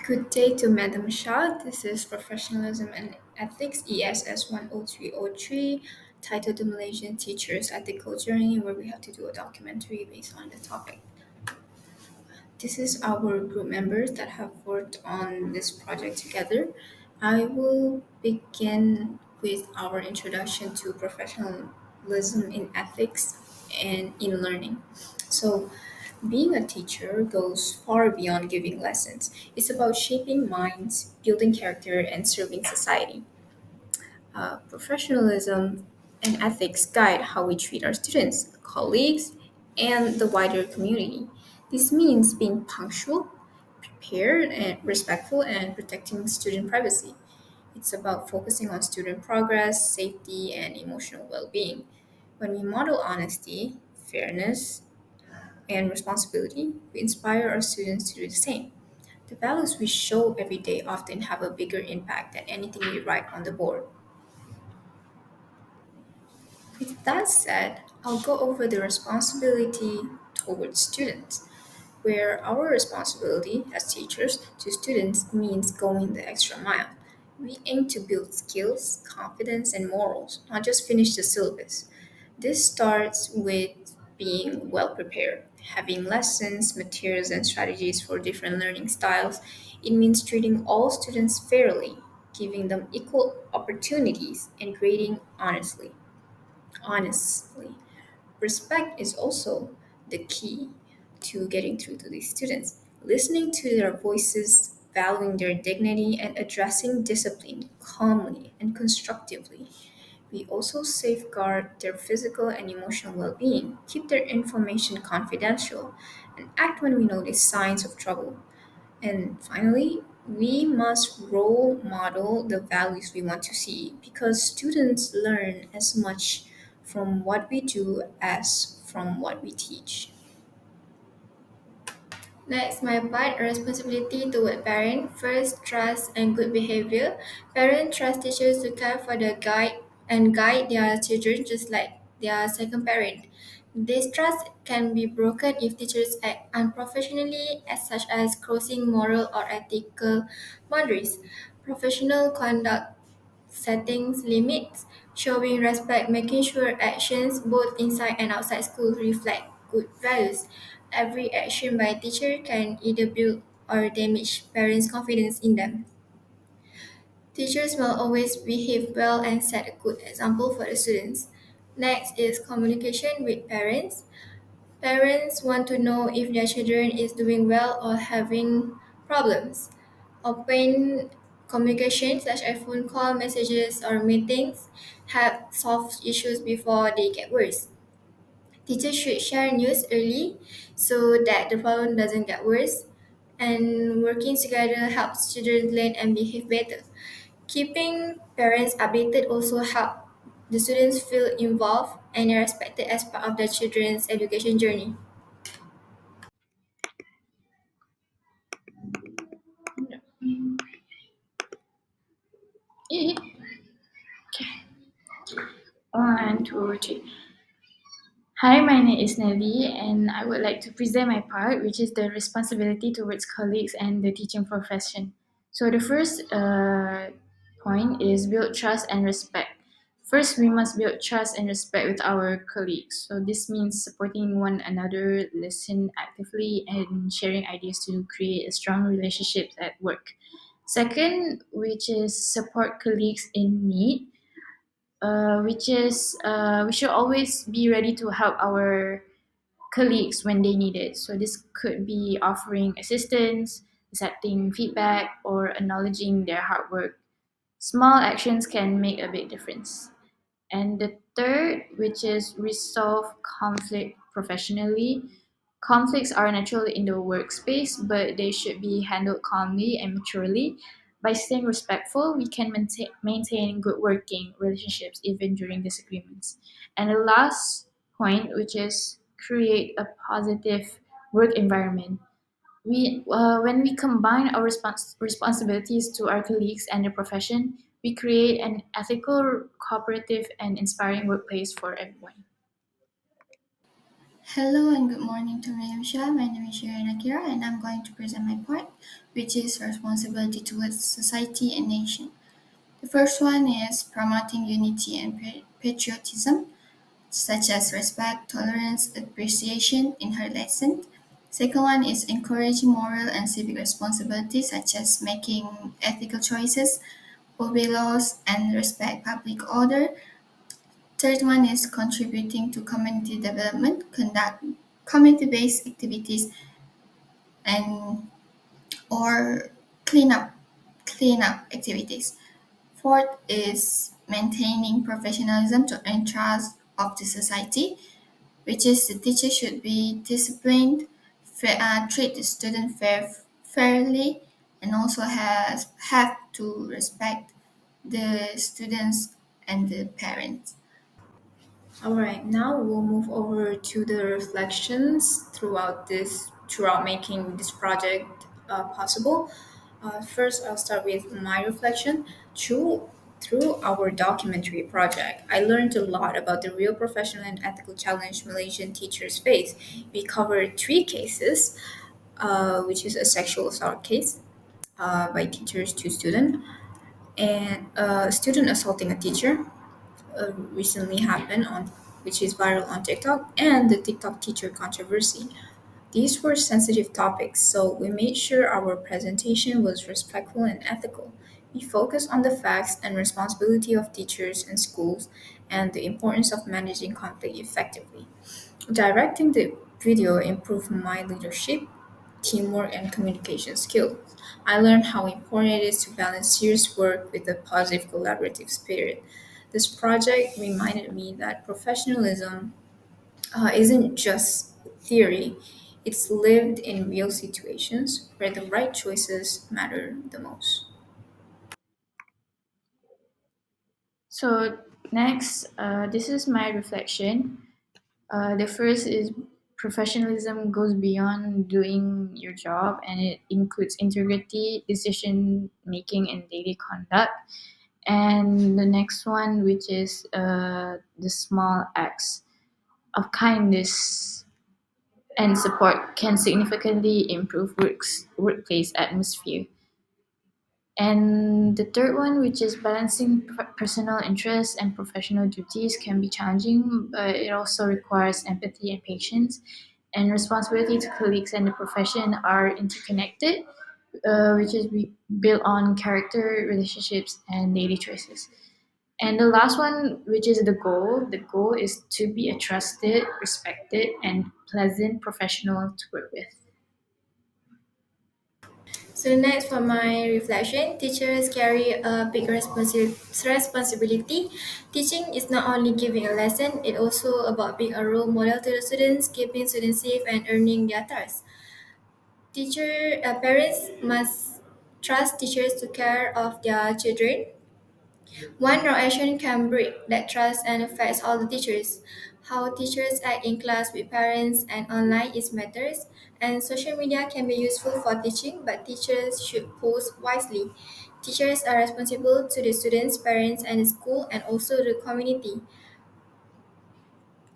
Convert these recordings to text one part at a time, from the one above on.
Good day to Madam Shah. This is Professionalism and Ethics ESS 10303, titled The Malaysian Teacher's Ethical Journey, where we have to do a documentary based on the topic. This is our group members that have worked on this project together. I will begin with our introduction to professionalism in ethics and in learning. So, being a teacher goes far beyond giving lessons. It's about shaping minds, building character, and serving society. Professionalism and ethics guide how we treat our students, colleagues, and the wider community. This means being punctual, prepared, and respectful, and protecting student privacy. It's about focusing on student progress, safety, and emotional well being. When we model honesty, fairness, and responsibility, we inspire our students to do the same. The values we show every day often have a bigger impact than anything we write on the board. With that said, I'll go over the responsibility towards students, where our responsibility as teachers to students means going the extra mile. We aim to build skills, confidence, and morals, not just finish the syllabus. This starts with being well prepared, having lessons, materials, and strategies for different learning styles. It means treating all students fairly, giving them equal opportunities, and grading honestly. Respect is also the key to getting through to these students. Listening to their voices, valuing their dignity, and addressing discipline calmly and constructively. We also safeguard their physical and emotional well being, keep their information confidential, and act when we notice signs of trouble. And finally, we must role model the values we want to see because students learn as much from what we do as from what we teach. Next, my part responsibility toward parent. First, trust and good behavior. Parents trust teachers to care for the guide and guide their children just like their second parent. This trust can be broken if teachers act unprofessionally, as such as crossing moral or ethical boundaries. Professional conduct settings limits, showing respect, making sure actions both inside and outside school reflect good values. Every action by teacher can either build or damage parents' confidence in them. Teachers will always behave well and set a good example for the students. Next is communication with parents. Parents want to know if their children is doing well or having problems. Open communication such as phone call, messages, or meetings help solve issues before they get worse. Teachers should share news early so that the problem doesn't get worse. And working together helps children learn and behave better. Keeping parents updated also help the students feel involved and respected as part of their children's education journey. One, two, three. Hi, my name is Nelly, and I would like to present my part, which is the responsibility towards colleagues and the teaching profession. So, the first point is build trust and respect. First, we must build trust and respect with our colleagues. So, this means supporting one another, listen actively, and sharing ideas to create a strong relationship at work. Second, which is support colleagues in need, which is we should always be ready to help our colleagues when they need it. So this could be offering assistance, accepting feedback, or acknowledging their hard work. Small actions can make a big difference. And the third, which is resolve conflict professionally. Conflicts are natural in the workspace, but they should be handled calmly and maturely. By staying respectful, we can maintain good working relationships even during disagreements. And the last point, which is create a positive work environment. When we combine our responsibilities to our colleagues and the profession, we create an ethical, cooperative, and inspiring workplace for everyone. Hello and good morning to Madam Shah. My name is Shirin Akira and I'm going to present my part. which is responsibility towards society and nation. The first one is promoting unity and patriotism, such as respect, tolerance, appreciation in her lesson. Second one is encouraging moral and civic responsibility, such as making ethical choices, obey laws, and respect public order. Third one is contributing to community development, conduct community-based activities, and or cleanup cleanup activities. Fourth is maintaining professionalism to earn trust of the society, which is the teacher should be disciplined, treat the student fairly, and also has have to respect the students and the parents. All right, now we'll move over to the reflections throughout making this project possible. First, I'll start with my reflection. Through our documentary project, I learned a lot about the real professional and ethical challenge Malaysian teachers face. We covered three cases, which is a sexual assault case by teachers to student, and a student assaulting a teacher, recently happened on which is viral on TikTok, and the TikTok teacher controversy. These were sensitive topics, so we made sure our presentation was respectful and ethical. We focused on the facts and responsibility of teachers and schools and the importance of managing conflict effectively. Directing the video improved my leadership, teamwork, and communication skills. I learned how important it is to balance serious work with a positive collaborative spirit. This project reminded me that professionalism isn't just theory, it's lived in real situations where the right choices matter the most. So next, this is my reflection. The first is professionalism goes beyond doing your job, and it includes integrity, decision making, and daily conduct. And the next one, which is the small acts of kindness and support, can significantly improve workplace atmosphere. And the third one, which is balancing personal interests and professional duties, can be challenging, but it also requires empathy and patience. And responsibility to colleagues and the profession are interconnected, which is built on character, relationships, and daily choices. And the last one, which is the goal is to be a trusted, respected, and pleasant professional to work with. So next for my reflection, teachers carry a big responsibility. Teaching is not only giving a lesson, it also about being a role model to the students, keeping students safe and earning their trust. Parents must trust teachers to care of their children. One wrong action can break that trust and affects all the teachers. How teachers act in class with parents and online is matters, and social media can be useful for teaching, but teachers should post wisely. Teachers are responsible to the students, parents, and the school, and also the community.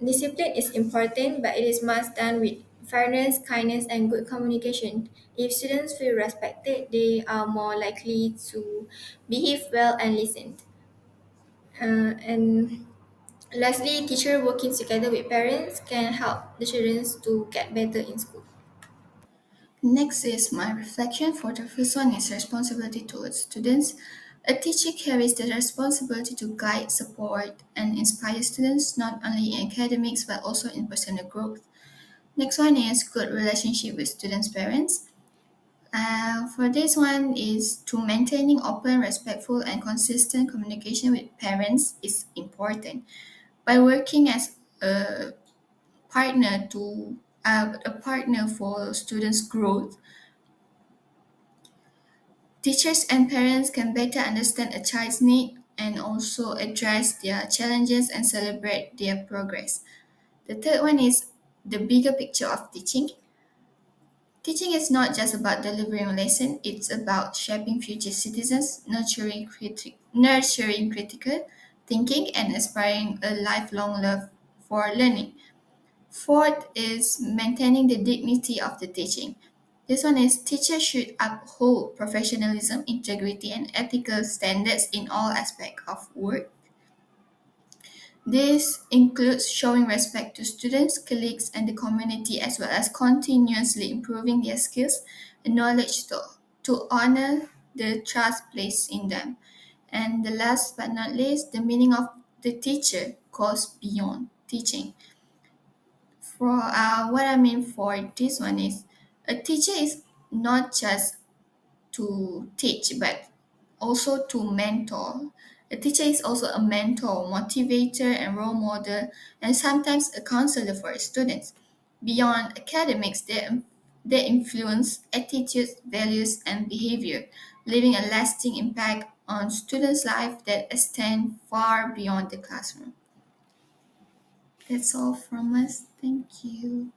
Discipline is important, but it is must done with fairness, kindness, and good communication. If students feel respected, they are more likely to behave well and listen. And lastly, teacher working together with parents can help the children to get better in school. Next is my reflection. For the first one is responsibility towards students. A teacher carries the responsibility to guide, support, and inspire students not only in academics but also in personal growth. Next one is good relationship with students' parents. For this one is to maintaining open, respectful, and consistent communication with parents is important. By working as a a partner for students' growth, teachers and parents can better understand a child's need and also address their challenges and celebrate their progress. The third one is the bigger picture of teaching. Teaching is not just about delivering a lesson, it's about shaping future citizens, nurturing critical thinking, and inspiring a lifelong love for learning. Fourth is maintaining the dignity of the teaching. This one is teachers should uphold professionalism, integrity, and ethical standards in all aspects of work. This includes showing respect to students, colleagues, and the community, as well as continuously improving their skills and knowledge to honor the trust placed in them. And the last but not least, the meaning of the teacher goes beyond teaching. What I mean for this one is a teacher is not just to teach, but also to mentor. A teacher is also a mentor, motivator, and role model, and sometimes a counselor for students. Beyond academics, they influence attitudes, values, and behavior, leaving a lasting impact on students' life that extend far beyond the classroom. That's all from us. Thank you.